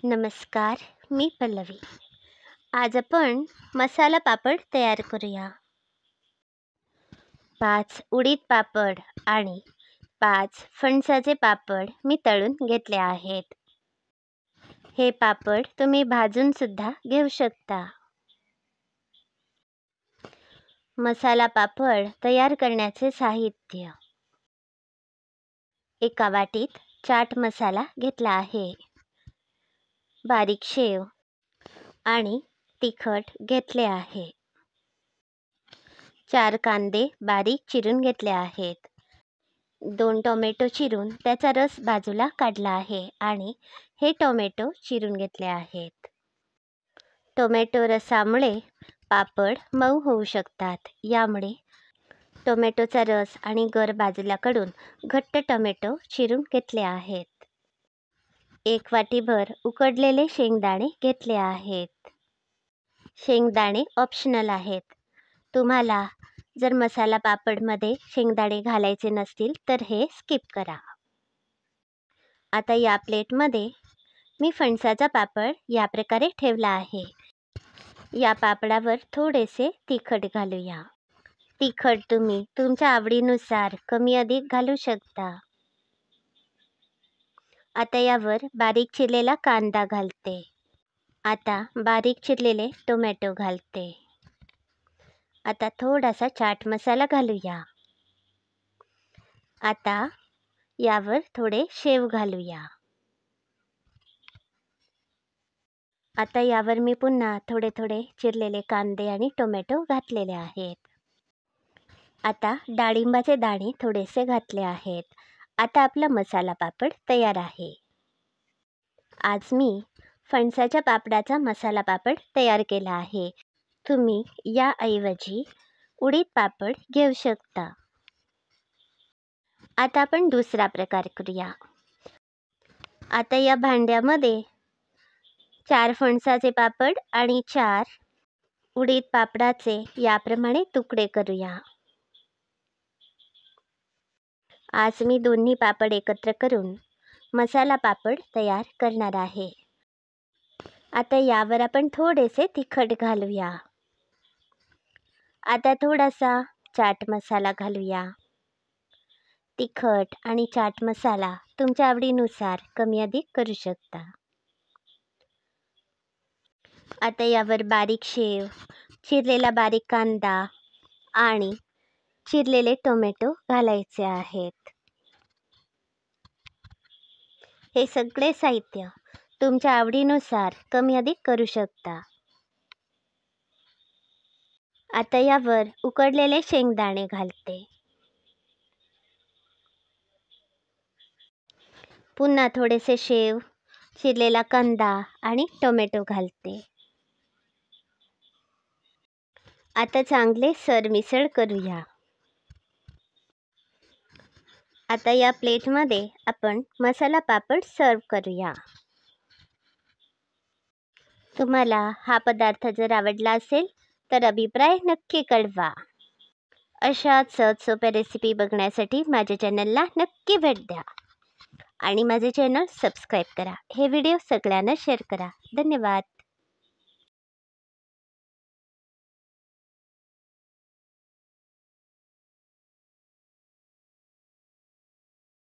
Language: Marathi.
नमस्कार, मी पल्लवी. आज आपण मसाला पापड तयार करूया. 5 उडीद पापड आणि 5 फणसाचे पापड मी तळून घेतले आहेत. हे पापड तुम्ही भाजून सुद्धा घेऊ शकता. मसाला पापड तयार करण्याचे साहित्य: एका वाटीत चाट मसाला घेतला आहे, बारीक शेव आणि तिखट घेतले आहे. 4 कांदे बारीक चिरून घेतले आहेत. 2 टोमॅटो चिरून त्याचा रस बाजूला काढला आहे आणि हे टोमॅटो चिरून घेतले आहेत. टोमॅटो रसामुळे पापड मऊ होऊ शकतात. यामुळे टोमॅटोचा रस आणि गर बाजूला काढून घट्ट टोमॅटो चिरून घेतले आहेत. 1 वाटीभर उकडलेले शेंगदाणे घेतले आहेत. शेंगदाणे ऑप्शनल आहेत. तुम्हाला जर मसाला पापडमध्ये शेंगदाणे घालायचे नसतील तर हे स्किप करा. आता या प्लेटमध्ये मी फणसाचा पापड या प्रकारे ठेवला आहे. या पापडावर थोडेसे तिखट घालूया. तिखट तुम्ही तुमच्या आवडीनुसार कमी अधिक घालू शकता. आता यावर बारीक चिरलेला कांदा घालते. आता बारीक चिरलेले टोमॅटो घालते. आता थोडासा चाट मसाला घालूया. आता यावर थोडे शेव घालूया. आता यावर मी पुन्हा थोडे चिरलेले कांदे आणि टोमॅटो घातलेले आहेत. आता डाळिंबाचे दाणे थोडेसे घातले आहेत. आता आपला मसाला पापड तयार आहे. आज मी फणसाच्या पापडाचा मसाला पापड तयार केला आहे. तुम्ही याऐवजी उडीद पापड घेऊ शकता. आता आपण दुसरा प्रकार करूया. आता या भांड्यामध्ये 4 फणसाचे पापड आणि 4 उडीद पापडाचे याप्रमाणे तुकडे करूया. आज मी दोन्ही पापड एकत्र करून मसाला पापड तयार करणार आहे. आता यावर आपण थोडेसे तिखट घालूया. आता थोडासा चाट मसाला घालूया. तिखट आणि चाट मसाला तुमच्या आवडीनुसार कमी अधिक करू शकता. आता यावर बारीक शेव, चिरलेला बारीक कांदा आणि चिरलेले टोमॅटो घालायचे आहेत. हे सगळे साहित्य तुमच्या आवडीनुसार कमी अधिक करू शकता. आता यावर उकडलेले शेंगदाणे घालते. पुन्हा थोडेसे शेव, चिरलेला कांदा आणि टोमॅटो घालते. आता चांगले सरमिसळ करूया. आता या प्लेटमध्ये आपण मसाला पापड सर्व करूया. तुम्हाला हा पदार्थ जर आवडला असेल तर अभिप्राय नक्की कळवा. अशाच सहज सोप्या रेसिपी बघण्यासाठी माझ्या चॅनलला नक्की भेट द्या आणि माझे चॅनल सबस्क्राईब करा. हे व्हिडिओ सगळ्यांना शेअर करा. धन्यवाद.